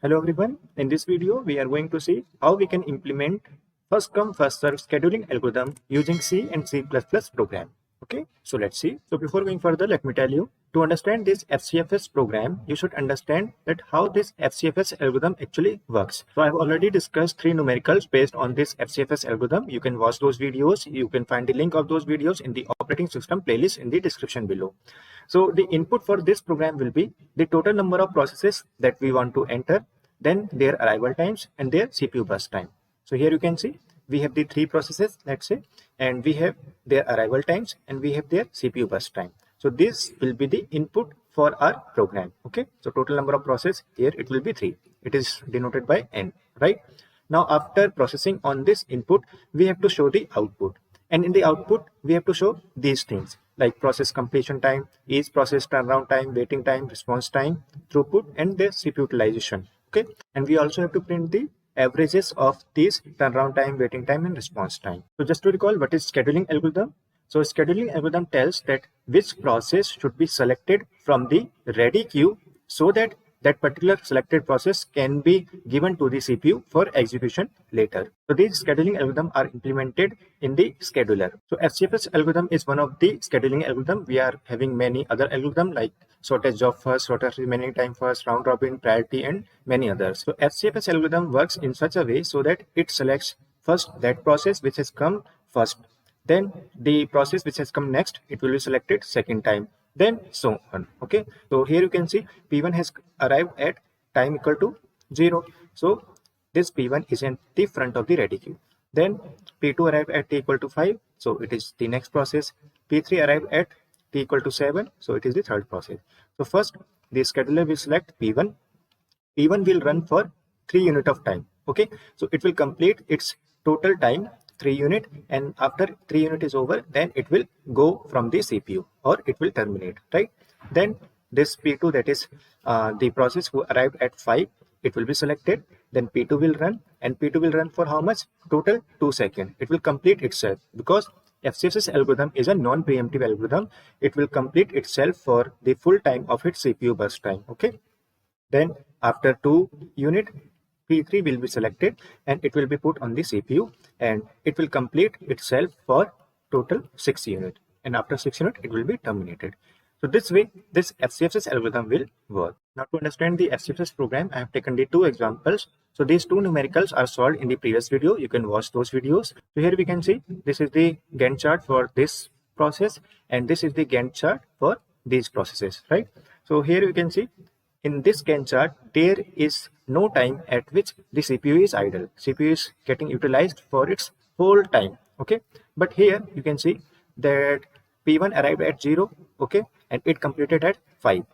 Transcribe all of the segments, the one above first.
Hello everyone, in this video we are going to see how we can implement first come first serve scheduling algorithm using C and C++ program. Okay, so let's see. So before going further, let me tell you, to understand this FCFS program, you should understand that how this FCFS algorithm actually works. So I've already discussed 3 numericals based on this FCFS algorithm. You can watch those videos. You can find the link of those videos in the operating system playlist in the description below. So the input for this program will be the total number of processes that we want to enter, then their arrival times and their CPU burst time. So here you can see we have the 3 processes, let's say, and we have their arrival times and we have their CPU burst time. So this will be the input for our program. Okay, so total number of processes here it will be 3. It is denoted by n, right? Now after processing on this input, we have to show the output, and in the output we have to show these things like process completion time, each process turnaround time, waiting time, response time, throughput, and their CPU utilization. Okay, and we also have to print the averages of these turnaround time, waiting time, and response time. So just to recall, what is scheduling algorithm? So scheduling algorithm tells that which process should be selected from the ready queue so that that particular selected process can be given to the CPU for execution later. So these scheduling algorithms are implemented in the scheduler. So FCFS algorithm is one of the scheduling algorithm. We are having many other algorithms like shortest job first, shortest remaining time first, round robin, priority, and many others. So FCFS algorithm works in such a way so that it selects first that process which has come first, then the process which has come next, it will be selected second time, then so on. Okay, so here you can see P1 has arrived at time equal to 0. So this P1 is in the front of the ready queue. Then P2 arrived at t equal to 5. So it is the next process. P3 arrived at t equal to 7. So it is the third process. So first the scheduler will select P1. P1 will run for 3 units of time. Okay, so it will complete its total time 3 unit, and after 3 unit is over, then it will go from the CPU or it will terminate, right? Then this P2, that is the process who arrived at 5, it will be selected. Then P2 will run, and P2 will run for how much? Total 2 seconds. It will complete itself because FCFS algorithm is a non-preemptive algorithm. It will complete itself for the full time of its CPU burst time. Okay. Then after 2 unit, P3 will be selected and it will be put on the CPU and it will complete itself for total 6 units, and after 6 units it will be terminated. So this way this FCFS algorithm will work. Now to understand the FCFS program, I have taken the 2 examples. So these 2 numericals are solved in the previous video. You can watch those videos. So here we can see this is the Gantt chart for this process and this is the Gantt chart for these processes, right? So here you can see in this Gantt chart, there is no time at which the CPU is idle. CPU is getting utilized for its whole time. Okay, but here you can see that P1 arrived at 0. Okay, and it completed at 5.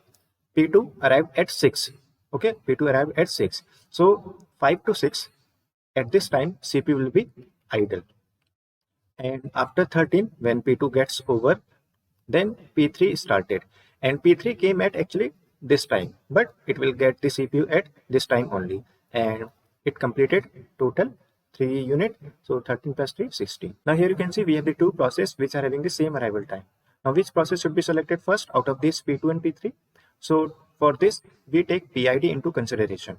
P2 arrived at 6. Okay, P2 arrived at 6. So 5 to 6 at this time CPU will be idle. And after 13, when P2 gets over, then P3 started, and P3 came at actually this time, but it will get the CPU at this time only, and it completed total 3 unit. So 13 plus 3, 16. Now here you can see we have the 2 processes which are having the same arrival time. Now which process should be selected first out of these P2 and P3? So for this we take PID into consideration.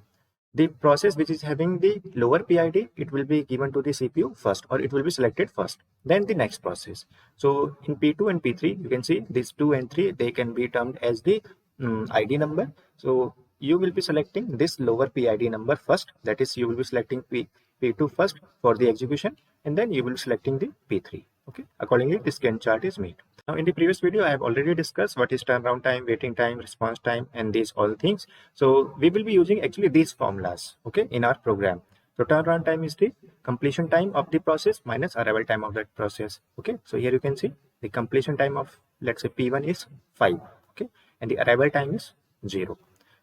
The process which is having the lower PID, it will be given to the CPU first, or it will be selected first, then the next process. So in P2 and P3 you can see these 2 and 3, they can be termed as the ID number. So you will be selecting this lower PID number first, that is you will be selecting P2 first for the execution, and then you will be selecting the P3. Okay, accordingly this Gantt chart is made. Now in the previous video I have already discussed what is turnaround time, waiting time, response time, and these all things. So we will be using actually these formulas, okay, in our program. So turnaround time is the completion time of the process minus arrival time of that process. Okay, so here you can see the completion time of, let's say, P1 is 5. Okay, and the arrival time is 0.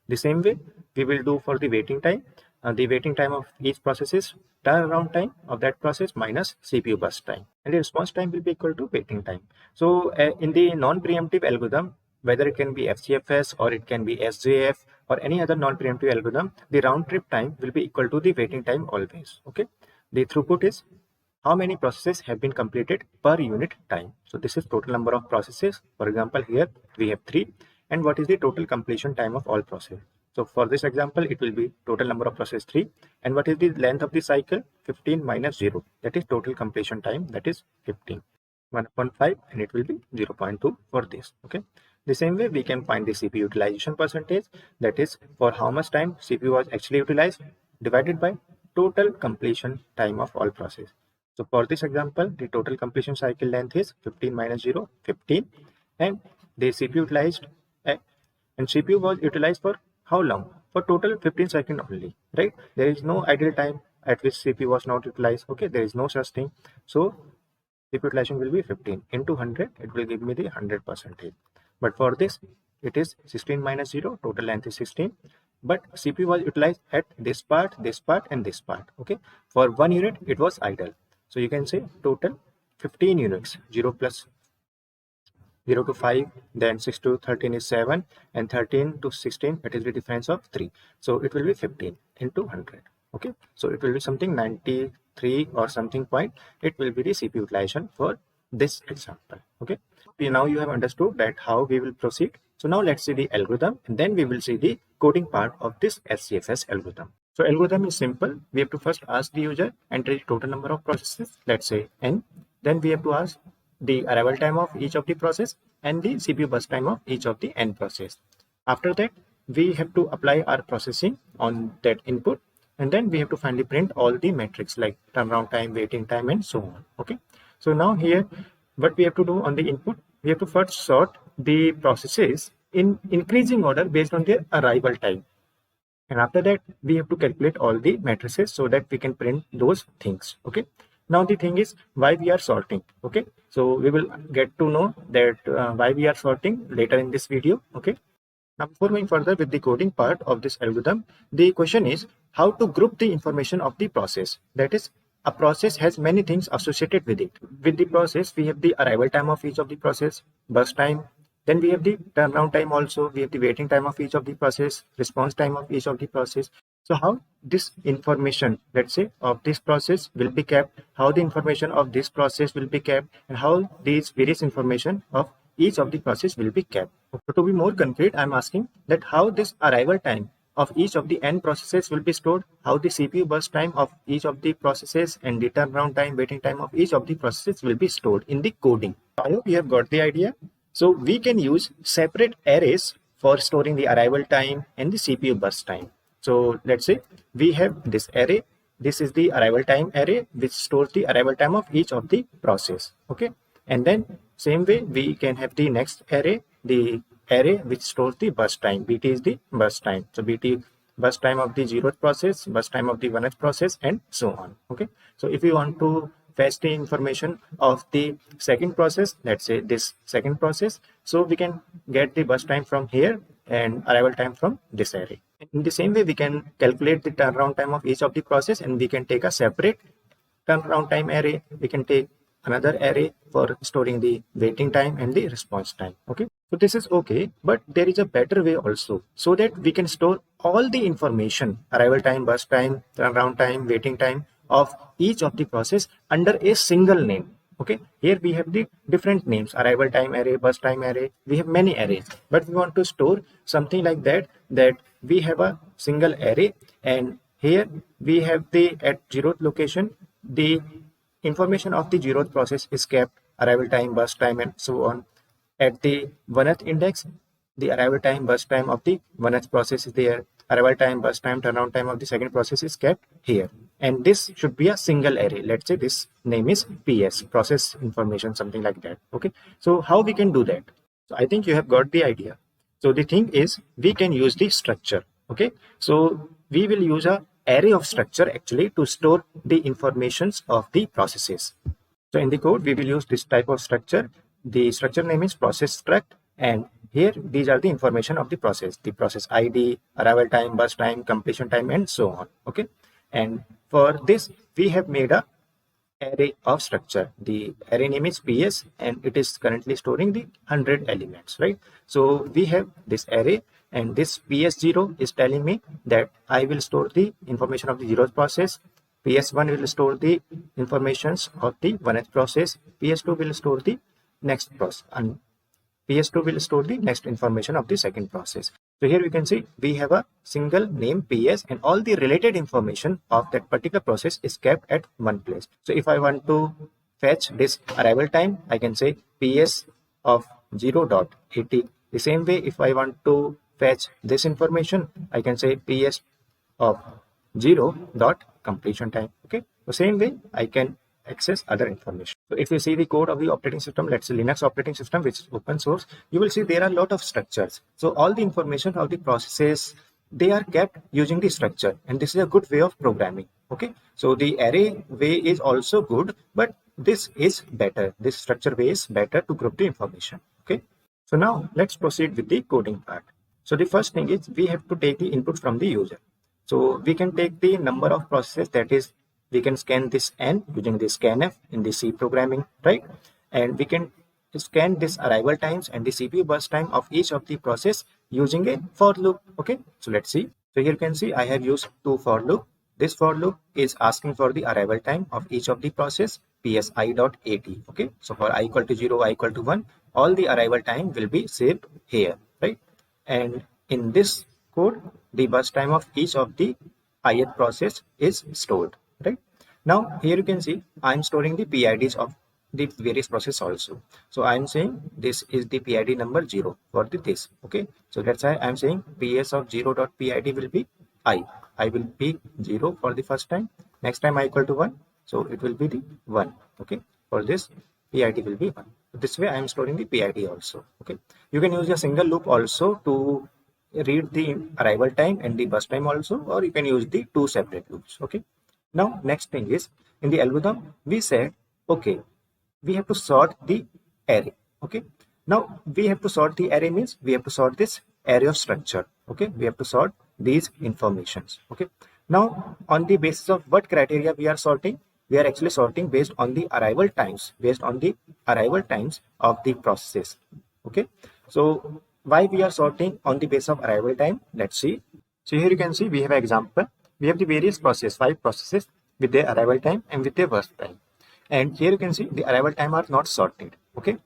The same way we will do for the waiting time. The waiting time of each process is turnaround time of that process minus CPU burst time, and the response time will be equal to waiting time. So in the non-preemptive algorithm, whether it can be FCFS or it can be SJF or any other non-preemptive algorithm, the round trip time will be equal to the waiting time always. Okay, the throughput is how many processes have been completed per unit time. So this is total number of processes. For example, here we have 3. And what is the total completion time of all process? So for this example, it will be total number of process 3. And what is the length of the cycle? 15 minus 0. That is total completion time. That is 15. 1.5 and it will be 0.2 for this. Okay. The same way we can find the CPU utilization percentage. That is for how much time CPU was actually utilized divided by total completion time of all process. So for this example, the total completion cycle length is 15 minus 0, 15. And the CPU utilized and CPU was utilized for how long? For total 15 seconds only, right? There is no idle time at which CPU was not utilized. Okay, there is no such thing. So CPU utilization will be 15 into 100. It will give me the 100%. But for this, it is 16 minus 0. Total length is 16. But CPU was utilized at this part, and this part. Okay, for 1 unit, it was idle. So you can say total 15 units. 0 plus 0 to 5, then 6 to 13 is 7, and 13 to 16, it is the difference of 3. So it will be 15 into 100. Okay, so it will be something 93 or something point. It will be the CPU utilization for this example. Okay, now you have understood that how we will proceed. So now let's see the algorithm, and then we will see the coding part of this FCFS algorithm. So algorithm is simple. We have to first ask the user, enter the total number of processes, let's say n. Then we have to ask the arrival time of each of the process and the CPU burst time of each of the n process. After that, we have to apply our processing on that input, and then we have to finally print all the metrics like turnaround time, waiting time, and so on. Okay, so now here what we have to do on the input, we have to first sort the processes in increasing order based on their arrival time, and after that we have to calculate all the matrices so that we can print those things. Okay, now the thing is why we are sorting. Okay, so we will get to know that why we are sorting later in this video. Okay, now before going further with the coding part of this algorithm, the question is how to group the information of the process. That is, a process has many things associated with it. With the process, we have the arrival time of each of the process, burst time, then we have the turnaround time also, we have the waiting time of each of the process, response time of each of the process. So how this information, let's say, of this process will be kept, how the information of this process will be kept, and how these various information of each of the process will be kept. So to be more concrete, I'm asking that how this arrival time of each of the n processes will be stored, how the CPU burst time of each of the processes and the turnaround time, waiting time of each of the processes will be stored in the coding. I hope you have got the idea. So we can use separate arrays for storing the arrival time and the CPU burst time. So let's say we have this array. This is the arrival time array which stores the arrival time of each of the process. Okay, and then same way we can have the next array, the array which stores the burst time. BT is the burst time. So BT burst time of the 0th process, burst time of the 1st process, and so on. Okay, so if you want to fetch the information of the second process, let's say this second process, so we can get the burst time from here and arrival time from this array. In the same way, we can calculate the turnaround time of each of the process, and we can take a separate turnaround time array. We can take another array for storing the waiting time and the response time. Okay, so this is okay, but there is a better way also, so that we can store all the information, arrival time, burst time, turnaround time, waiting time of each of the process under a single name. Okay, here we have the different names, arrival time array, burst time array, we have many arrays, but we want to store something like that, that we have a single array, and here we have the at 0th location, the information of the 0th process is kept, arrival time, burst time, and so on. At the 1st index, the arrival time, burst time of the 1st process is there, arrival time, burst time, turnaround time of the second process is kept here. And this should be a single array. Let's say this name is PS, process information, something like that. Okay, so how we can do that? So I think you have got the idea. So the thing is, we can use the structure. Okay, so we will use a array of structure actually to store the informations of the processes. So in the code, we will use this type of structure. The structure name is process struct, and here these are the information of the process ID, arrival time, burst time, completion time, and so on. Okay, and for this we have made a array of structure. The array name is PS, and it is currently storing the 100 elements, right? So we have this array, and this PS0 is telling me that I will store the information of the 0th process. PS1 will store the informations of the 1st process. PS2 will store the next process, and PS2 will store the next information of the second process. So here we can see we have a single name PS and all the related information of that particular process is kept at one place. So if I want to fetch this arrival time, I can say PS of 0.80. The same way, if I want to fetch this information, I can say PS of 0 dot completion time. Okay, the same way I can access other information. So if you see the code of the operating system, let's say Linux operating system, which is open source, you will see there are a lot of structures. So all the information of the processes, they are kept using the structure, and this is a good way of programming. Okay, so the array way is also good, but this is better. This structure way is better to group the information. Okay, so now let's proceed with the coding part. So the first thing is we have to take the input from the user. So we can take the number of processes, that is we can scan this n using the scanf in the C programming, right? And we can scan this arrival times and the CPU burst time of each of the process using a for loop. Okay, so let's see. So here you can see I have used two for loop. This for loop is asking for the arrival time of each of the process psi.at. Okay, so for I equal to 0, I equal to 1, all the arrival time will be saved here, right? And in this code, the burst time of each of the ith process is stored, right? Now here you can see I'm storing the PIDs of the various process also. So I'm saying this is the PID number 0 for this. Okay, so that's why I'm saying PS of 0.PID will be I will be 0 for the first time. Next time I equal to 1, so it will be the 1. Okay, for this PID will be 1. This way I am storing the PID also. Okay, you can use a single loop also to read the arrival time and the burst time also, or you can use the two separate loops. Okay, now next thing is in the algorithm we said, okay, we have to sort the array. Okay, now we have to sort the array means we have to sort this array of structure. Okay, we have to sort these informations. Okay, now on the basis of what criteria we are sorting? We are actually sorting based on the arrival times, based on the arrival times of the processes. Okay, so why we are sorting on the basis of arrival time? Let's see. So here you can see we have an example. We have the various processes, 5 processes with their arrival time and with their burst time. And here you can see the arrival time are not sorted. Okay,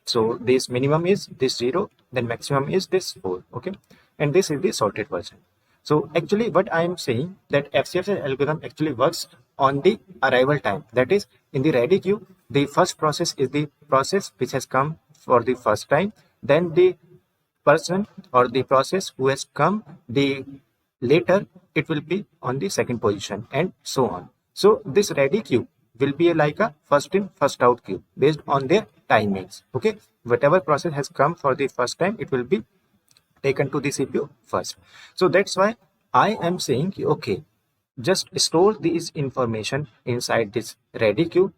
so this minimum is this 0, then maximum is this 4. Okay, and this is the sorted version. So actually what I am saying that FCFS algorithm actually works on the arrival time. That is, in the ready queue, the first process is the process which has come for the first time. Then the person or the process who has come the later, it will be on the second position and so on. So this ready queue will be like a first in first out queue based on their timings. Okay, whatever process has come for the first time, it will be taken to the CPU first. So that's why I am saying, okay, just store these information inside this ready queue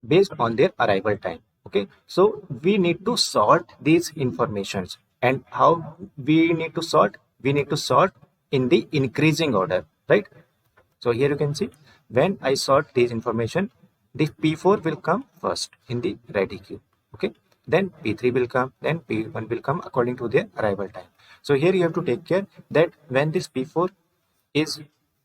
based on their arrival time. Okay, so we need to sort these informations. And how we need to sort? We need to sort in the increasing order, right? So here you can see when I sort these information, the P4 will come first in the ready queue. Okay, then P3 will come, then P1 will come according to their arrival time. So here you have to take care that when this P4 is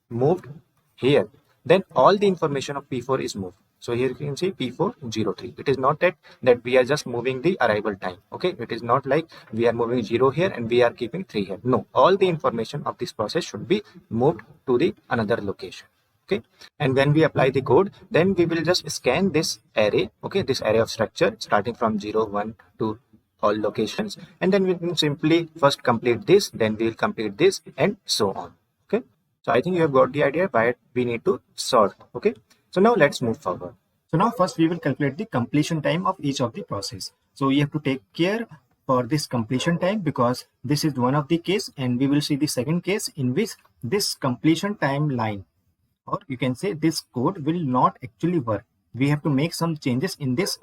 moved here, then all the information of P4 is moved. So here you can see P403. It is not that we are just moving the arrival time. Okay, it is not like we are moving 0 here and we are keeping 3 here. No, all the information of this process should be moved to the another location. Okay, and when we apply the code, then we will just scan this array. Okay, this array of structure starting from 0, 1 to all locations, and then we can simply first complete this, then we will complete this, and so on. Okay, so I think you have got the idea why we need to sort. Okay, so now let's move forward. So now first we will calculate the completion time of each of the process. So you have to take care for this completion time because this is one of the case, and we will see the second case in which this completion timeline, or you can say this code, will not actually work. We have to make some changes in this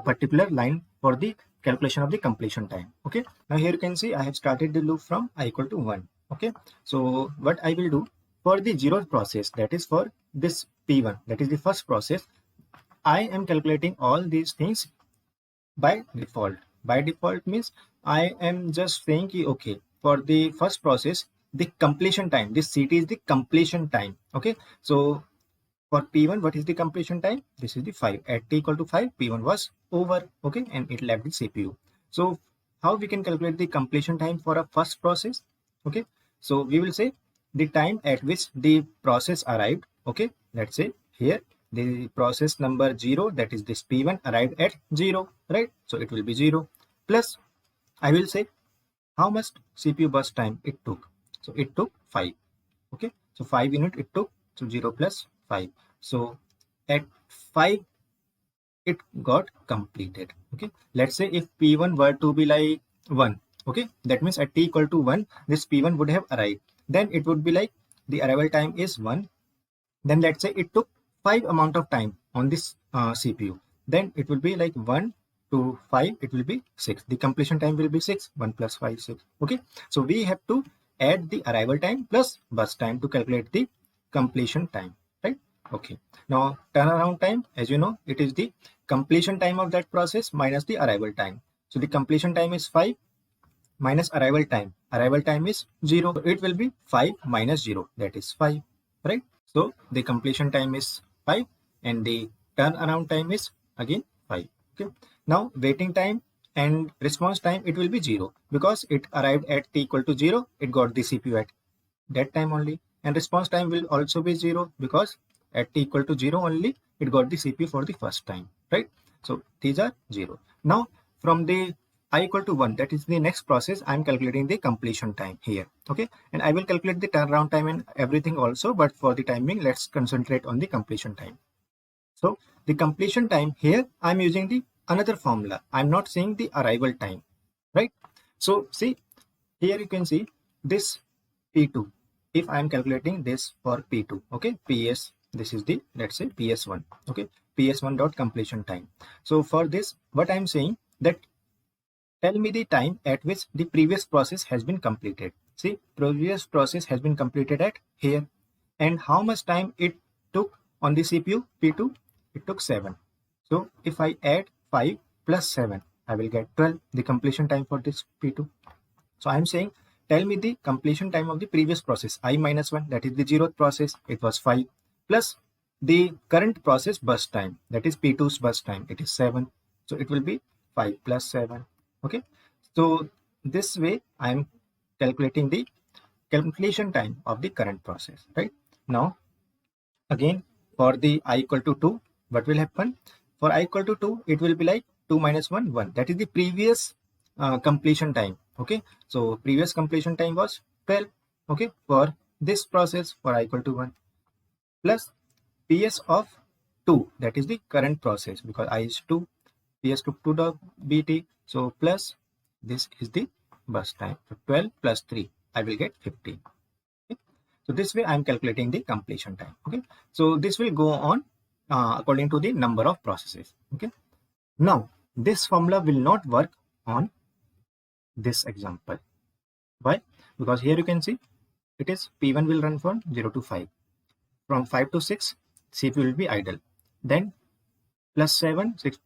particular line for the calculation of the completion time. Okay, now here you can see I have started the loop from I equal to 1. Okay, so what I will do for the 0th process, that is for this P1, that is the first process, I am calculating all these things by default. By default means I am just saying okay, for the first process the completion time, this CT is the completion time. Okay, so for P1, what is the completion time? This is the 5. At t equal to 5, P1 was over. Okay, and it left the CPU. So how we can calculate the completion time for a first process? Okay, so we will say the time at which the process arrived. Okay, let's say here the process number 0, that is this P1, arrived at 0, right? So it will be 0 plus I will say how much CPU burst time it took. So it took 5. Okay, so 5 unit it took, so 0 plus 5. So at 5 it got completed. Okay, let's say if P1 were to be like 1, okay, that means at t equal to 1 this P1 would have arrived. Then it would be like the arrival time is 1. Then let's say it took 5 amount of time on this CPU. Then it will be like 1 to 5, it will be 6. The completion time will be 6. 1 plus 5, 6. Okay, so we have to add the arrival time plus burst time to calculate the completion time, right? Okay, now turnaround time, as you know, it is the completion time of that process minus the arrival time. So the completion time is 5 minus arrival time. Arrival time is 0. So it will be 5 minus 0, that is 5, right? So the completion time is 5 and the turnaround time is again 5. Okay, now waiting time and response time, it will be 0 because it arrived at t equal to 0. It got the CPU at that time only, and response time will also be 0 because at t equal to 0 only it got the CPU for the first time, right? So these are 0. Now from the I equal to 1, that is the next process, I am calculating the completion time here. Okay, and I will calculate the turnaround time and everything also, but for the timing let's concentrate on the completion time. So the completion time here I am using the another formula. I am not saying the arrival time, right? So see here you can see this P2. If I am calculating this for P2, okay, PS, this is the, let's say PS1, okay, PS1 dot completion time. So for this, what I am saying that tell me the time at which the previous process has been completed. See, previous process has been completed at here, and how much time it took on the CPU P2? It took 7. So if I add 5 plus 7, I will get 12, the completion time for this P2. So I am saying tell me the completion time of the previous process, I minus 1, that is the 0th process, it was 5, plus the current process burst time, that is P2's burst time, it is 7. So it will be 5 plus 7. Okay, so this way I am calculating the completion time of the current process, right? Now again for the I equal to 2, what will happen? For I equal to 2, it will be like 2 minus 1, 1. That is the previous completion time. Okay, so previous completion time was 12. Okay, for this process for I equal to 1 plus PS of 2, that is the current process because I is 2, PS took 2 dot BT. So plus this is the burst time. So 12 plus 3, I will get 15. Okay, so this way I am calculating the completion time. Okay, so this will go on according to the number of processes. Okay, now this formula will not work on this example. Why? Because here you can see it is P1 will run from 0 to 5. From 5 to 6, CPU will be idle. Then plus 7, 6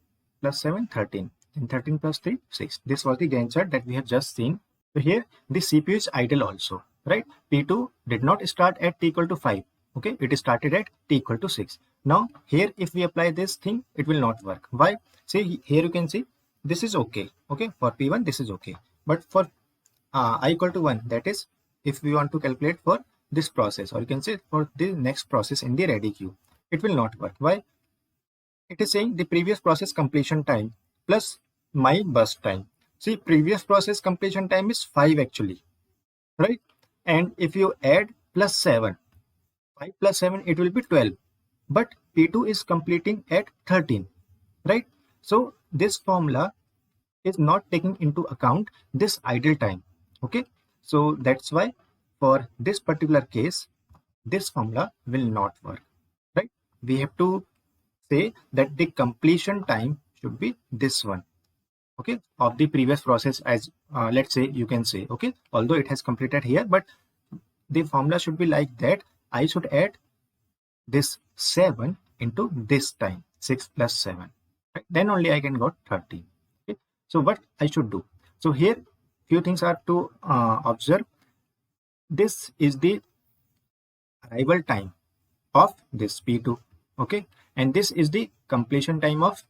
plus 7, 13. And 13 plus 3, 6. This was the Gantt chart that we have just seen. So here the CPU is idle also, right? P2 did not start at t equal to 5. Okay, it started at t equal to 6. Now here if we apply this thing, it will not work. Why? See here you can see this is okay. Okay, for P1 this is okay. But for I equal to 1, that is if we want to calculate for this process, or you can say for the next process in the ready queue, it will not work. Why? It is saying the previous process completion time plus my burst time. See, previous process completion time is 5 actually, right? And if you add plus 7, 5 plus 7, it will be 12. But P2 is completing at 13, right? So this formula is not taking into account this idle time. Okay, so that's why for this particular case, this formula will not work, right? We have to say that the completion time should be this one, okay, of the previous process, as let's say you can say, okay, although it has completed here, but the formula should be like that. I should add this 7 into this time, 6 plus 7, right? Then only I can got 13. Okay, so what I should do? So here few things are to observe. This is the arrival time of this P2, okay, and this is the completion time of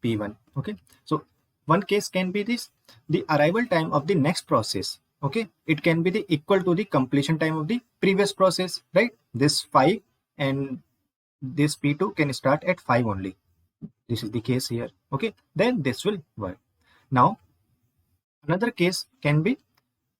P1. Okay, so one case can be this, the arrival time of the next process. Okay, it can be the equal to the completion time of the previous process, right? This 5 and this P2 can start at 5 only. This is the case here. Okay, then this will work. Now another case can be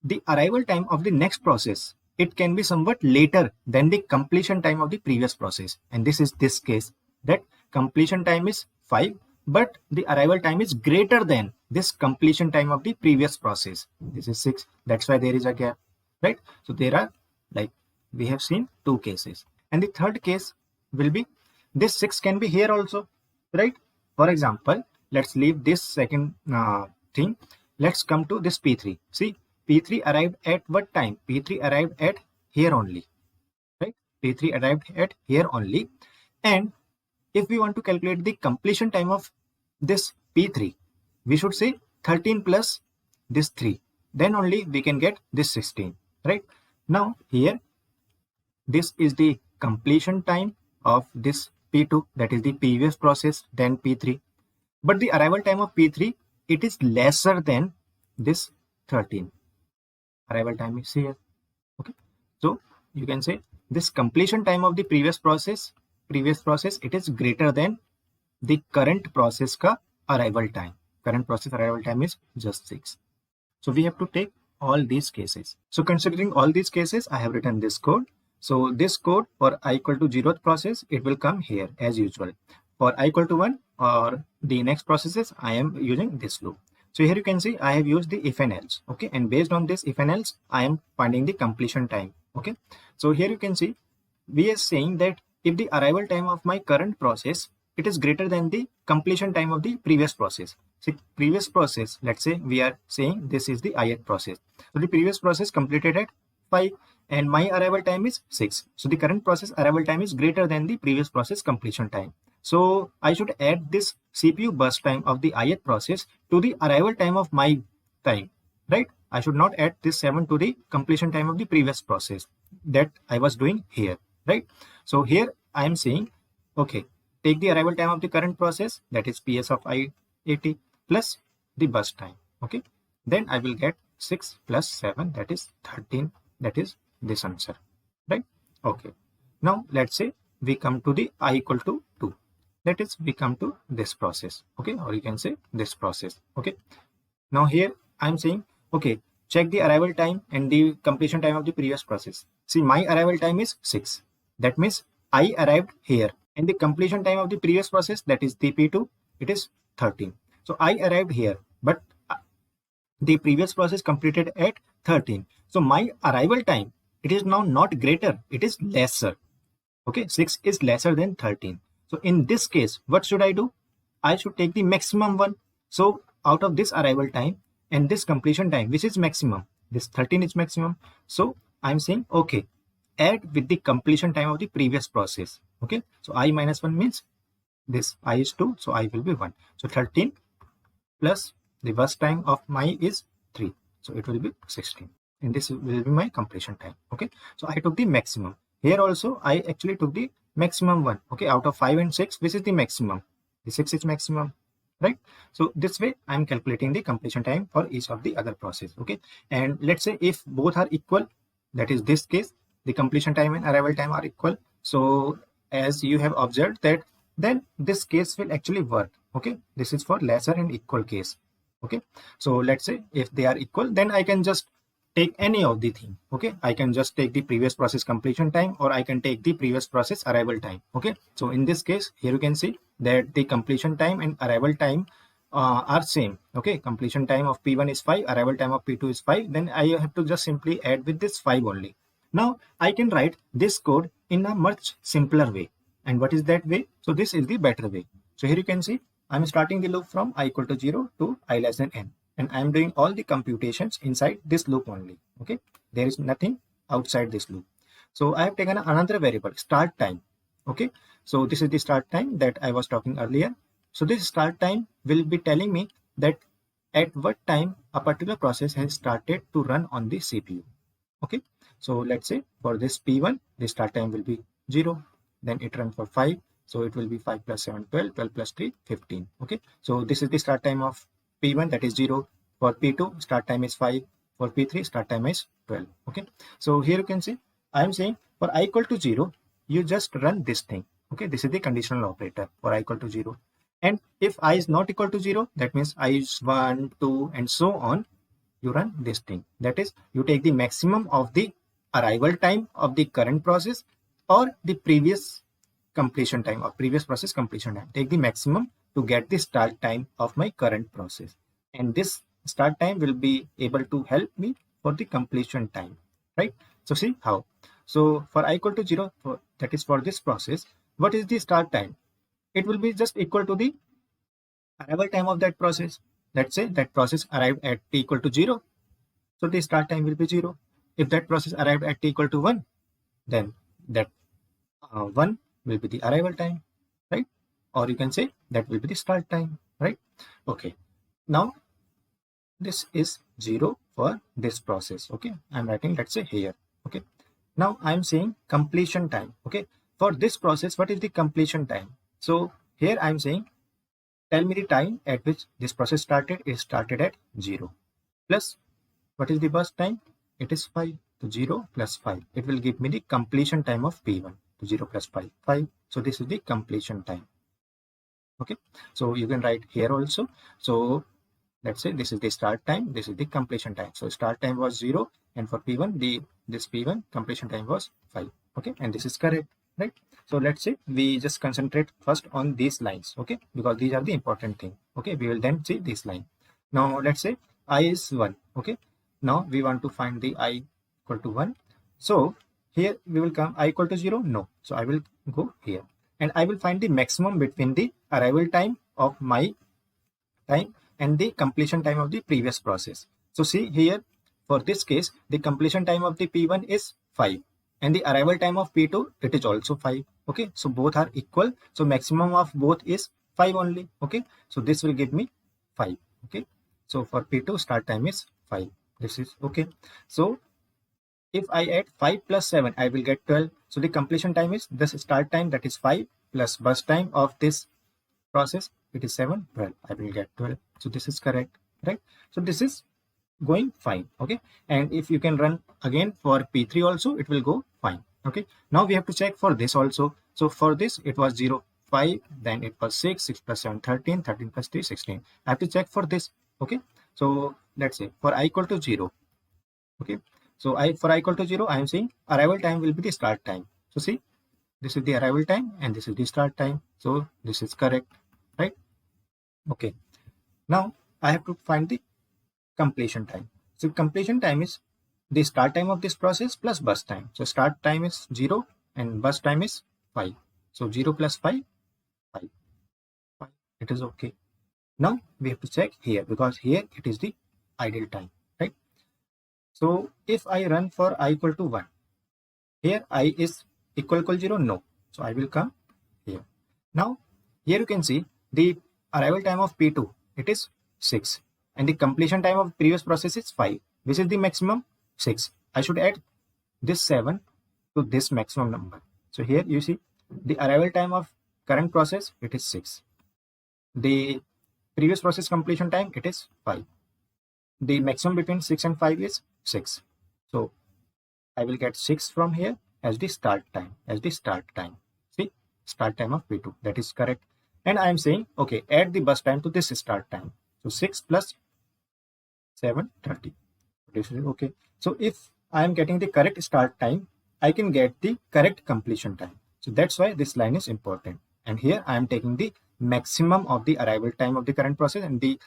the arrival time of the next process. It can be somewhat later than the completion time of the previous process, and this is this case, that completion time is 5 but the arrival time is greater than this completion time of the previous process. This is 6, that's why there is a gap, right? So there are, like we have seen, two cases, and the third case will be this 6 can be here also, right? For example, let's leave this second thing. Let's come to this P3. See, P3 arrived at what time? P3 arrived at here only, right? P3 arrived at here only, and if we want to calculate the completion time of this P3, we should say 13 plus this 3. Then only we can get this 16, right? Now here, this is the completion time of this P2, that is the previous process, then P3. But the arrival time of P3, it is lesser than this 13. Arrival time is here. Okay, so you can say this completion time of the previous process, it is greater than the current process ka arrival time. Current process arrival time is just 6. So we have to take all these cases. So considering all these cases, I have written this code. So this code for I equal to 0th process, it will come here as usual. For I equal to 1 or the next processes, I am using this loop. So here you can see I have used the if and else. Okay, and based on this if and else, I am finding the completion time. Okay, so here you can see we are saying that if the arrival time of my current process, it is greater than the completion time of the previous process. See, previous process, let's say we are saying this is the ith process. So the previous process completed at 5 and my arrival time is 6. So the current process arrival time is greater than the previous process completion time. So I should add this CPU burst time of the ith process to the arrival time of my time, right? I should not add this 7 to the completion time of the previous process that I was doing here, right? So here I am saying, okay, take the arrival time of the current process, that is PS of I80 plus the burst time. Okay, then I will get 6 plus 7, that is 13. That is this answer, right? Okay, now let's say we come to the I equal to 2. That is, we come to this process. Okay, or you can say this process. Okay, now here I'm saying, okay, check the arrival time and the completion time of the previous process. See, my arrival time is 6. That means I arrived here, and the completion time of the previous process, that is the P2, it is 13. So I arrived here, but the previous process completed at 13. So my arrival time, it is now not greater, it is lesser. Okay, 6 is lesser than 13. So in this case, what should I do? I should take the maximum one. So out of this arrival time and this completion time, which is maximum, this 13 is maximum. So I'm saying, okay, add with the completion time of the previous process. Okay, so I minus 1 means this I is 2, so I will be 1. So 13 plus the burst time of my is 3, so it will be 16, and this will be my completion time. Okay, so I took the maximum. Here also I actually took the maximum one. Okay, out of 5 and 6, this is the maximum. The 6 is maximum, right? So this way I am calculating the completion time for each of the other process. Okay, and let's say if both are equal, that is this case, the completion time and arrival time are equal. So as you have observed that, then this case will actually work. Okay, this is for lesser and equal case. Okay, so let's say if they are equal, then I can just take any of the thing. Okay, I can just take the previous process completion time, or I can take the previous process arrival time. Okay, so in this case, here you can see that the completion time and arrival time are same. Okay, completion time of P1 is 5, arrival time of P2 is 5. Then I have to just simply add with this 5 only. Now I can write this code in a much simpler way. And what is that way? So this is the better way. So here you can see I'm starting the loop from I equal to 0 to I less than n, and I'm doing all the computations inside this loop only. Okay, there is nothing outside this loop. So I have taken another variable, start time. Okay, so this is the start time that I was talking earlier. So this start time will be telling me that at what time a particular process has started to run on the CPU. Okay, so let's say for this P1, the start time will be 0. Then it runs for 5. So it will be 5 plus 7, 12, 12 plus 3, 15. Okay, so this is the start time of P1, that is 0. For P2, start time is 5. For P3 start time is 12. Okay, so here you can see I am saying for I equal to 0, you just run this thing. Okay, this is the conditional operator for I equal to 0. And if I is not equal to 0, that means I is 1, 2 and so on. You run this thing. That is, you take the maximum of the arrival time of the current process or the previous completion time or previous process completion time. Take the maximum to get the start time of my current process. And this start time will be able to help me for the completion time, right? So see how. So for I equal to 0, that is for this process, what is the start time? It will be just equal to the arrival time of that process. Let's say that process arrived at t equal to 0. So the start time will be 0. If that process arrived at t equal to 1, then that 1 will be the arrival time, right? Or you can say that will be the start time, right? Okay. Now this is 0 for this process. Okay, I'm writing, let's say here. Okay, now I'm saying completion time. Okay, for this process, what is the completion time? So here I'm saying, tell me the time at which this process started. It started at 0 plus what is the burst time? It is 5. So 0 plus 5, it will give me the completion time of P1. So 0 plus 5. So this is the completion time. Okay, so you can write here also. So let's say this is the start time, this is the completion time. So start time was 0, and for P1, this P1 completion time was 5. Okay, and this is correct, right? So let's say we just concentrate first on these lines, okay, because these are the important thing. Okay, we will then see this line. Now let's say I is 1. Okay, now we want to find the I equal to 1. So here we will come I equal to 0. No, so I will go here and I will find the maximum between the arrival time of my time and the completion time of the previous process. So see here, for this case, the completion time of the P1 is 5 and the arrival time of P2, it is also 5. Okay, so both are equal. So maximum of both is 5 only. Okay, so this will give me 5. Okay, so for P2 start time is 5. This is okay. So if I add 5 plus 7, I will get 12. So the completion time is this start time, that is 5 plus burst time of this process, it is 7. 12. I will get 12. So this is correct, right? So this is going fine. Okay, and if you can run again for P3 also, it will go fine. Okay, now we have to check for this also. So for this it was 0, 5, then it was 6, 6 plus 7, 13, 13 plus 3, 16. I have to check for this. Okay, so let's say for I equal to 0. Okay, so for I equal to 0, I am saying arrival time will be the start time. So see, this is the arrival time and this is the start time. So this is correct, right? Okay, now I have to find the completion time. So completion time is the start time of this process plus burst time. So start time is 0 and burst time is 5. So 0 plus 5, 5. It is okay. Now we have to check here because here it is the idle time, right? So if I run for I equal to 1, here I is equal 0, no. So I will come here. Now here you can see the arrival time of P2, it is 6 and the completion time of previous process is 5. This is the maximum 6. I should add this 7 to this maximum number. So here you see the arrival time of current process, it is 6. The previous process completion time, it is 5. The maximum between 6 and 5 is 6. So I will get 6 from here as the start time, See, start time of P2, that is correct. And I am saying, okay, add the burst time to this start time. So 6 plus 7, 30. This is okay. So if I am getting the correct start time, I can get the correct completion time. So that's why this line is important. And here I am taking the maximum of the arrival time of the current process and the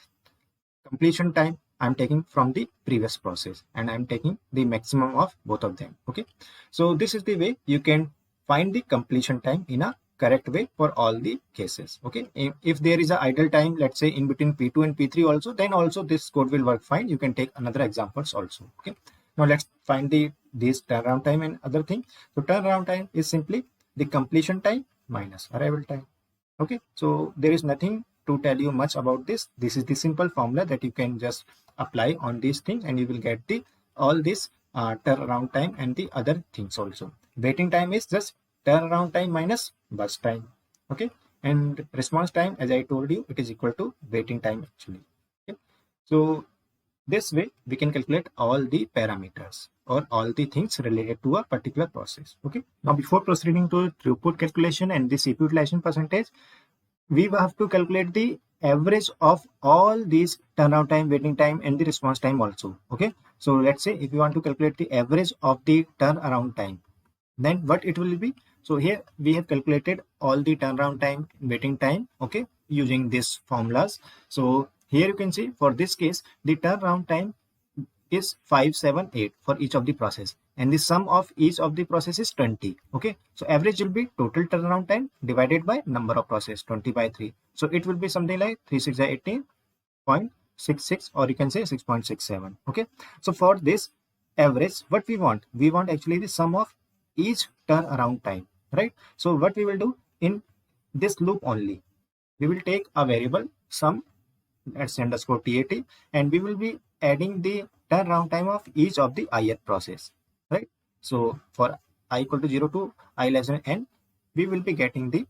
completion time I'm taking from the previous process, and I'm taking the maximum of both of them. Okay, so this is the way you can find the completion time in a correct way for all the cases. Okay, if there is a idle time, let's say in between P2 and P3 also, then also this code will work fine. You can take another examples also. Okay, now let's find this turnaround time and other thing. So turnaround time is simply the completion time minus arrival time. Okay, so there is nothing to tell you much about this. This is the simple formula that you can just apply on these things and you will get the all this turnaround time and the other things also. Waiting time is just turnaround time minus burst time. Okay, and response time, as I told you, it is equal to waiting time actually. Okay, so This way we can calculate all the parameters or all the things related to a particular process. Okay. Now before proceeding to throughput calculation and the CPU utilization percentage, we have to calculate the average of all these turnaround time, waiting time, and the response time also. Okay. So let's say if you want to calculate the average of the turnaround time, then what it will be. So here we have calculated all the turnaround time, waiting time, okay, using these formulas. So here you can see for this case the turnaround time is 578 for each of the process, and the sum of each of the process is 20. Okay, so average will be total turnaround time divided by number of process, 20 by 3. So it will be something like 3 6 18.66, or you can say 6.67. Okay, so for this average, what we want actually the sum of each turnaround time, right? So what we will do in this loop only, we will take a variable sum, let's say underscore TAT, and we will be adding the turnaround time of each of the ith process, right? So for I equal to 0 to I less than n, we will be getting the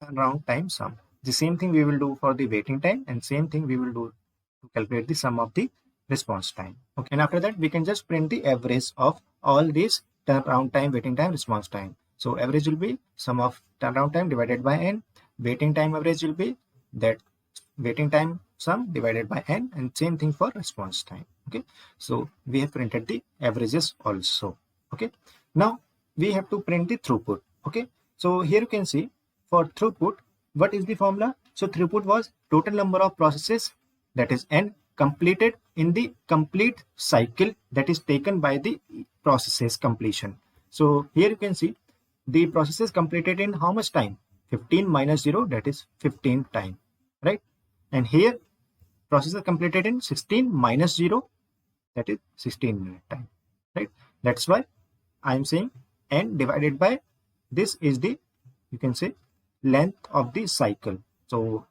turnaround time sum. The same thing we will do for the waiting time, and same thing we will do to calculate the sum of the response time. Okay, and after that we can just print the average of all these turnaround time, waiting time, response time. So average will be sum of turnaround time divided by n, waiting time average will be that waiting time sum divided by n, and same thing for response time. Okay, so we have printed the averages also. Okay, now we have to print the throughput. Okay, so here you can see for throughput, what is the formula? So throughput was total number of processes, that is n, completed in the complete cycle that is taken by the processes completion. So here you can see the processes completed in how much time? 15 minus 0, that is 15 time, right? And here processes completed in 16 minus 0, that is 16 minute time, right? That's why I am saying n divided by this is the, you can say, length of the cycle. So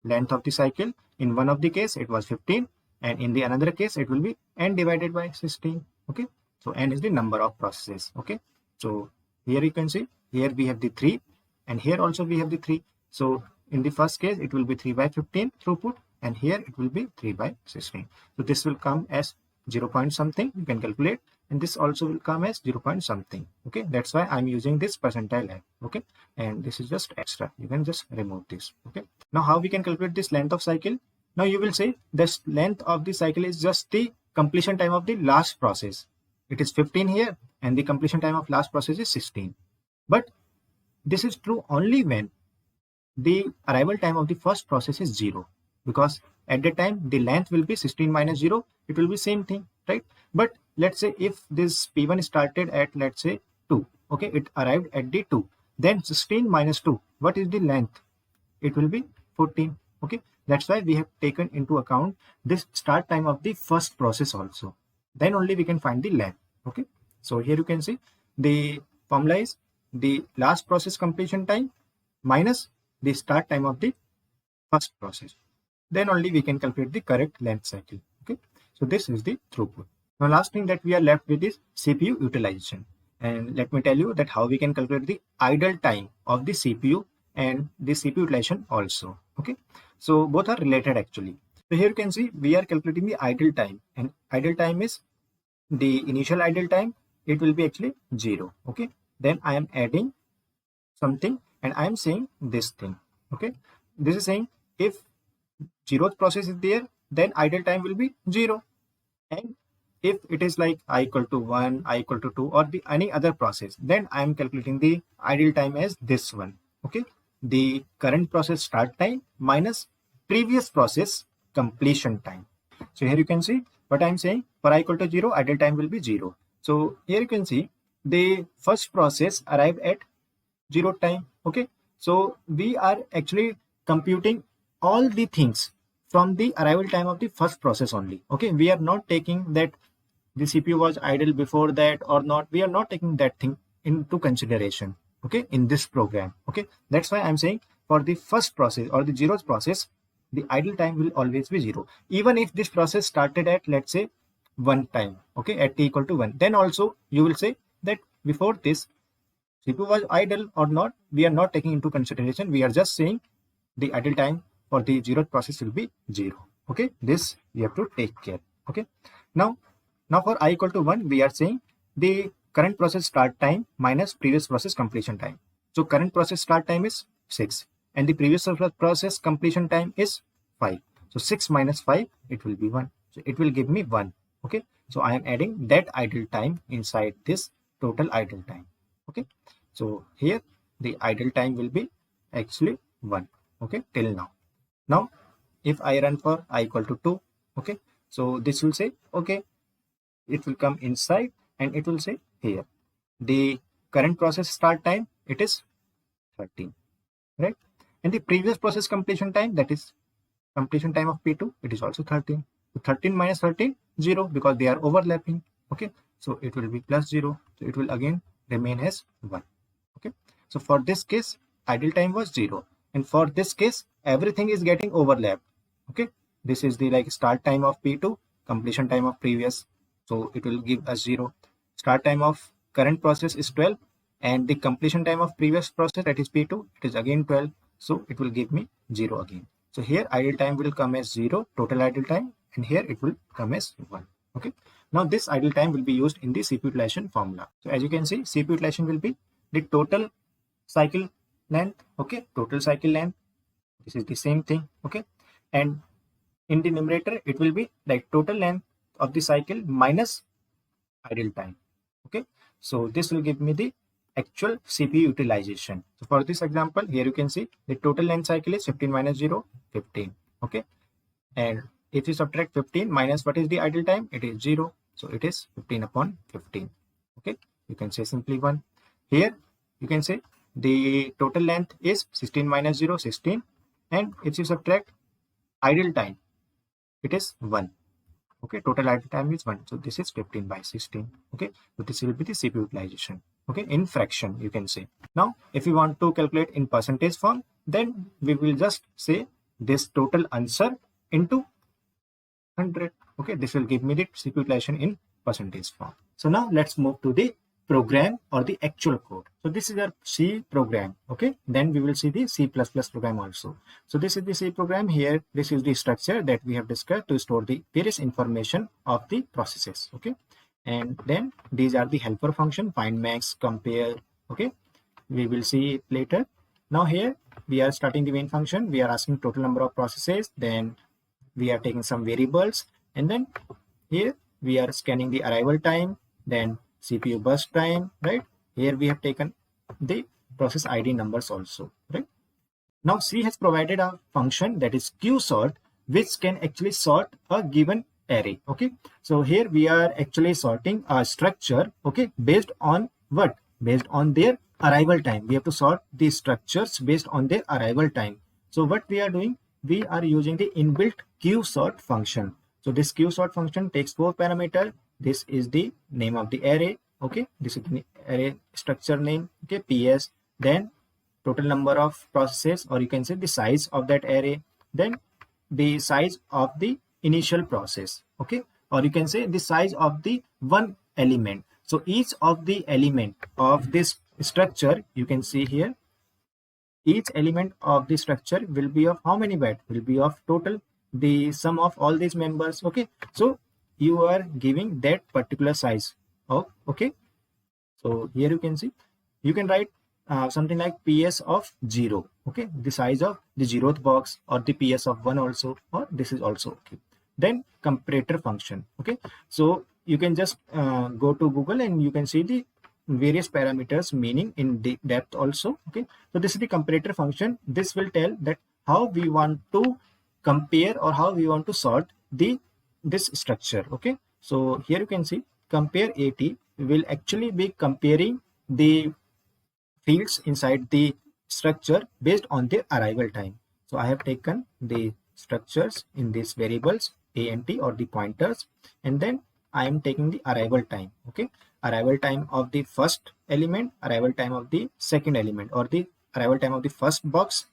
length of the cycle, in one of the case it was 15, and in the another case it will be n divided by 16. Okay, so n is the number of processes. Okay, so here you can see, here we have the 3, and here also we have the 3. So in the first case it will be 3 by 15 throughput, and here it will be 3 by 16. So this will come as 0 point something, you can calculate, and this also will come as 0 point something. Okay, that's why I'm using this percentile F. Okay, and this is just extra, you can just remove this. Okay, now how we can calculate this length of cycle? Now you will say this length of the cycle is just the completion time of the last process. It is 15 here, and the completion time of last process is 16. But this is true only when the arrival time of the first process is 0, because at that time the length will be 16 minus 0, it will be same thing, right? But let's say if this P1 started at, let's say, 2, okay, it arrived at the 2, then 16 minus 2, what is the length? It will be 14. Okay, that's why we have taken into account this start time of the first process also, then only we can find the length. Okay, so here you can see the formula is the last process completion time minus the start time of the first process, then only we can calculate the correct length cycle. Okay, so this is the throughput. Now last thing that we are left with is CPU utilization, and let me tell you that how we can calculate the idle time of the CPU and the CPU utilization also. Okay, so both are related actually. So here you can see we are calculating the idle time, and idle time is the initial idle time, it will be actually 0. Okay, then I am adding something and I am saying this thing. Okay, this is saying if 0th process is there, then idle time will be 0, and if it is like I equal to 1, I equal to 2, or the any other process, then I am calculating the idle time as this one. Okay, the current process start time minus previous process completion time. So here you can see what I am saying, for I equal to 0, idle time will be 0. So here you can see the first process arrived at 0 time. Okay, so we are actually computing all the things from the arrival time of the first process only. Okay, we are not taking that the CPU was idle before that or not, we are not taking that thing into consideration, okay, in this program. Okay, that's why I'm saying for the first process or the 0th process, the idle time will always be 0, even if this process started at, let's say, 1 time, okay, at t equal to 1, then also you will say that before this CPU was idle or not, we are not taking into consideration, we are just saying the idle time for the 0th process will be 0. Okay, this you have to take care. Okay. Now for I equal to 1, we are saying the current process start time minus previous process completion time. So current process start time is 6 and the previous process completion time is 5. So 6 minus 5, it will be 1. So it will give me 1. Okay. So I am adding that idle time inside this total idle time. Okay. So here the idle time will be actually 1. Okay, till now. Now if I run for I equal to 2, okay, so this will say, okay, it will come inside and it will say here the current process start time, it is 13, right? And the previous process completion time, that is completion time of P2, it is also 13. So 13 minus 13, 0, because they are overlapping. Okay, so it will be plus 0. So it will again remain as 1. Okay, so for this case idle time was 0, and for this case everything is getting overlapped. Okay, this is the like start time of P2, completion time of previous, so it will give us 0. Start time of current process is 12 and the completion time of previous process, that is P2, it is again 12, so it will give me 0 again. So here idle time will come as 0, total idle time, and here it will come as 1. Okay, now this idle time will be used in the CPU utilization formula. So as you can see, CPU utilization will be the total cycle length. Okay, total cycle length, this is the same thing. Okay, and in the numerator it will be like total length of the cycle minus idle time. Okay, so this will give me the actual CPU utilization. So for this example, here you can see the total length cycle is 15 minus 0, 15. Okay, and if you subtract 15 minus what is the idle time, it is 0, so it is 15 upon 15. Okay, you can say simply 1. Here you can say the total length is 16 minus 0, 16, and if you subtract idle time, it is 1. Okay, total idle time is 1, so this is 15 by 16. Okay, so this will be the CPU utilization. Okay, in fraction you can say. Now if you want to calculate in percentage form, then we will just say this total answer into 100. Okay, this will give me the CPU utilization in percentage form. So now let's move to the program or the actual code. So this is our C program. Okay, then we will see the C++ program also. So this is the C program. Here this is the structure that we have discussed to store the various information of the processes. Okay, and then these are the helper function, find, max, compare. Okay, we will see it later. Now here we are starting the main function. We are asking total number of processes, then we are taking some variables, and then here we are scanning the arrival time, then CPU burst time, right? Here we have taken the process ID numbers also, right? Now C has provided a function that is QSort, which can actually sort a given array. Okay, so here we are actually sorting a structure, okay, based on what? Based on their arrival time. We have to sort the structures based on their arrival time. So what we are doing, we are using the inbuilt QSort function. So this QSort function takes 4 parameters. This is the name of the array. Okay, this is the array structure name. Okay, PS, then total number of processes, or you can say the size of that array, then the size of the initial process. Okay, or you can say the size of the one element. So each of the element of this structure, you can see here, each element of the structure will be of how many bytes? Will be of total the sum of all these members. Okay, so you are giving that particular size of, okay, so here you can see, you can write something like PS of 0. Okay, the size of the 0th box, or the PS of 1 also, or this is also okay. Then comparator function. Okay, so you can just go to Google and you can see the various parameters meaning in the depth also. Okay, so this is the comparator function. This will tell that how we want to compare or how we want to sort this structure. Okay, so here you can see compare AT will actually be comparing the fields inside the structure based on their arrival time. So I have taken the structures in these variables A and T, or the pointers, and then I am taking the arrival time. Okay, arrival time of the first element, arrival time of the second element, or the arrival time of the first box,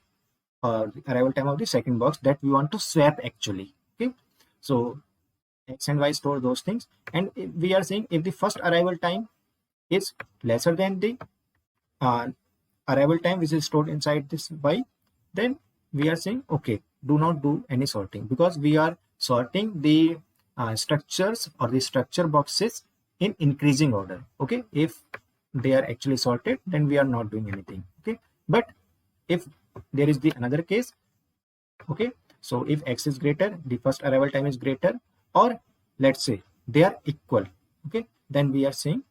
or the arrival time of the second box that we want to swap actually. Okay, so X and Y store those things, and we are saying if the first arrival time is lesser than the arrival time which is stored inside this Y, then we are saying okay, do not do any sorting, because we are sorting the structures or the structure boxes in increasing order. Okay, if they are actually sorted, then we are not doing anything. Okay, but if there is the another case, okay, so if x is greater, the first arrival time is greater, or let's say they are equal, okay, then we are saying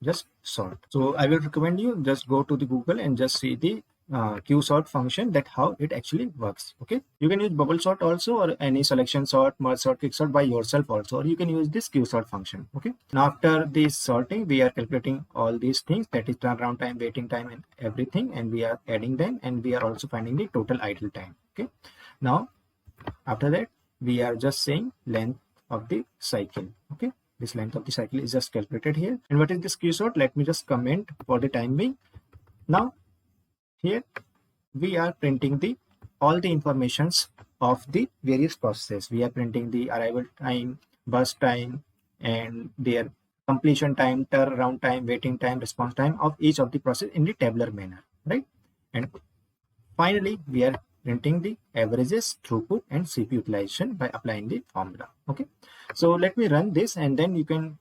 just sort. So I will recommend you just go to the Google and just see the 𝐶 function, that how it actually works. Okay, you can use bubble sort also, or any selection sort, merge sort, quick sort by yourself also, or you can use this 𝐶 function. Okay, now after this sorting, we are calculating all these things, that is turnaround time, waiting time, and everything, and we are adding them, and we are also finding the total idle time. Okay, now after that we are just saying length of the cycle. Okay, this length of the cycle is just calculated here. And what is this 𝐶? Let me just comment for the time being. Now here we are printing the all the informations of the various processes. We are printing the arrival time, burst time, and their completion time, turnaround time, waiting time, response time of each of the process in the tabular manner, right? And finally we are printing the averages, throughput, and CPU utilization by applying the formula. Okay, so let me run this and then you can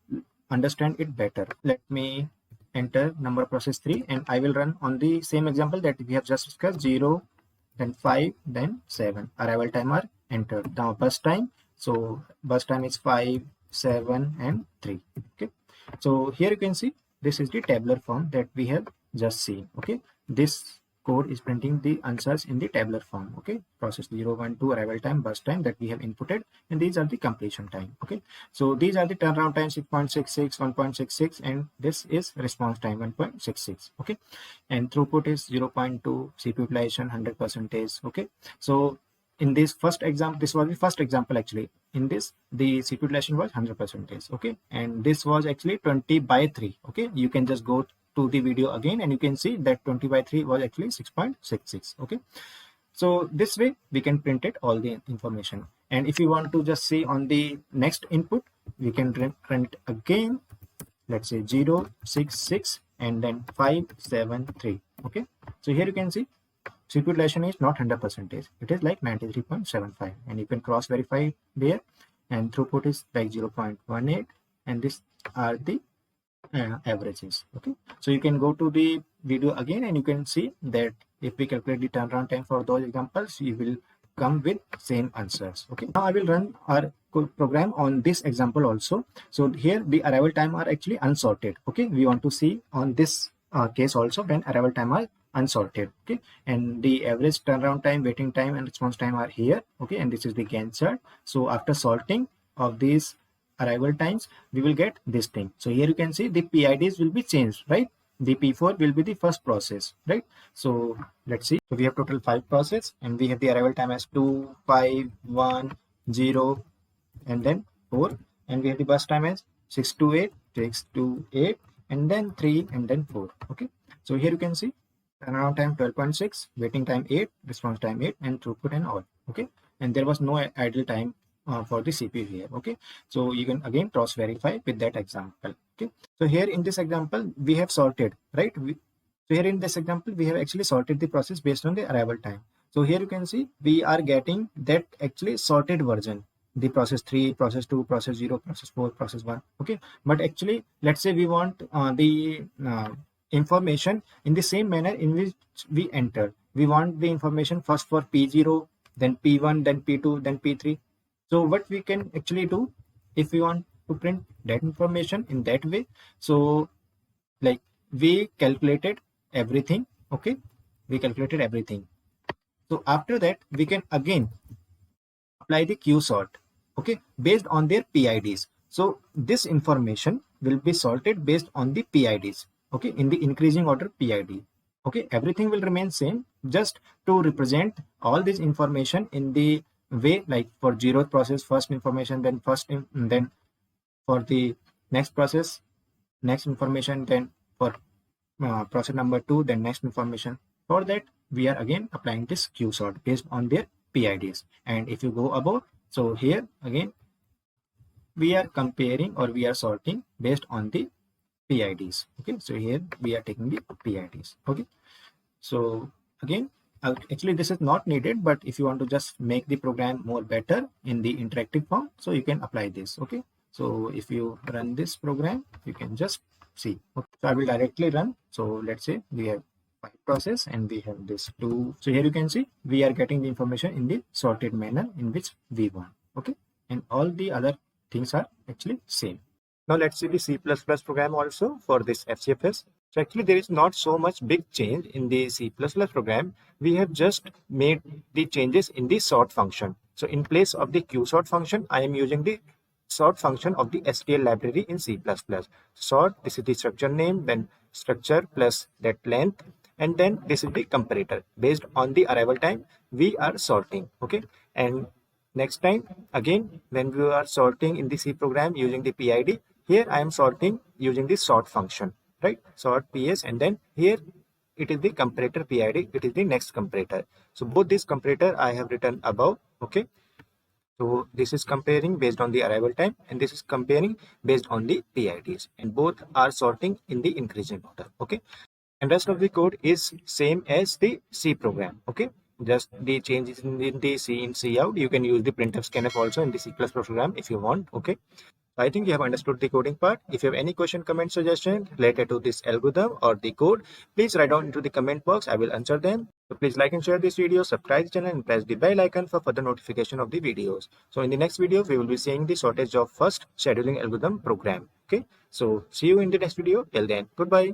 understand it better. Let me enter number process 3, and I will run on the same example that we have just discussed. 0, then 5, then 7. Arrival time are entered. Now burst time, so burst time is 5, 7, and 3. Okay, so here you can see this is the tabular form that we have just seen. Okay, this code is printing the answers in the tabular form. Okay, process 0, 1, 2, arrival time, burst time that we have inputted, and these are the completion time. Okay, so these are the turnaround time 6.66, 1.66, and this is response time 1.66. Okay, and throughput is 0.2, CPU utilization 100%. Okay, so in this first example, this was the first example actually. In this, the CPU utilization was 100%. Okay, and this was actually 20/3. Okay, you can just go to the video again and you can see that 20/3 was actually 6.66. Okay, so this way we can print it all the information. And if you want to just see on the next input, we can print again, let's say 0, 6, 6, and then 5, 7, 3. Okay, so here you can see CPU utilization is not 100%, it is like 93.75, and you can cross verify there. And throughput is like 0.18, and these are the averages. Okay, so you can go to the video again and you can see that if we calculate the turnaround time for those examples, you will come with same answers. Okay, now I will run our program on this example also. So here the arrival time are actually unsorted. Okay, we want to see on this case also when arrival time are unsorted. Okay, and the average turnaround time, waiting time, and response time are here. Okay, and this is the Gantt chart. So after sorting of these arrival times, we will get this thing. So here you can see the PIDs will be changed, right? The P4 will be the first process, right? So let's see. So we have total 5 process, and we have the arrival time as 2, 5, 1, 0, and then 4, and we have the burst time as 6 to 8, 6 to 8, and then 3, and then 4. Okay, so here you can see turnaround time 12.6, waiting time 8, response time 8, and throughput and all. Okay, and there was no idle time for the CPU here. Okay, so you can again cross verify with that example. Okay, so here in this example we have sorted, right? So here in this example we have actually sorted the process based on the arrival time. So here you can see we are getting that actually sorted version, the process 3, process 2, process 0, process 4, process 1. Okay, but actually let's say we want the information in the same manner in which we enter. We want the information first for P0, then P1, then P2, then P3. So what we can actually do if we want to print that information in that way, so like we calculated everything. Okay, we calculated everything. So after that we can again apply the Q sort, okay, based on their PIDs. So this information will be sorted based on the PIDs, okay, in the increasing order PID. Okay, everything will remain same, just to represent all this information in the way, like for 0th process first information, then then for the next process next information, then for process number 2 then next information. For that we are again applying this Q sort based on their PIDs. And if you go above, so here again we are comparing or we are sorting based on the PIDs. Okay, so here we are taking the PIDs. Okay, so again Actually, this is not needed, but if you want to just make the program more better in the interactive form, so you can apply this. Okay, so if you run this program, you can just see. Okay, so I will directly run. So let's say we have 5 process and we have this 2. So here you can see we are getting the information in the sorted manner in which we want. Okay, and all the other things are actually same. Now let's see the C++ program also for this FCFS. So actually there is not so much big change in the C++ program. We have just made the changes in the sort function. So in place of the qsort function, I am using the sort function of the STL library in C++. Sort, this is the structure name, then structure plus that length, and then this is the comparator. Based on the arrival time, we are sorting. Okay, and next time again when we are sorting in the C program using the PID, here I am sorting using the sort function, right? Sort PS, and then here it is the comparator PID, it is the next comparator. So both this comparator I have written above. Okay, so this is comparing based on the arrival time and this is comparing based on the PIDs, and both are sorting in the increasing order. Okay, and rest of the code is same as the C program. Okay, just the changes in the C in Cout. You can use the printf scanf also in the C++ program if you want. Okay, I think you have understood the coding part. If you have any question, comment, suggestion related to this algorithm or the code, please write down into the comment box. I will answer them. So please like and share this video, subscribe the channel, and press the bell icon for further notification of the videos. So in the next video, we will be seeing the shortage of first scheduling algorithm program. Okay, so see you in the next video. Till then, goodbye.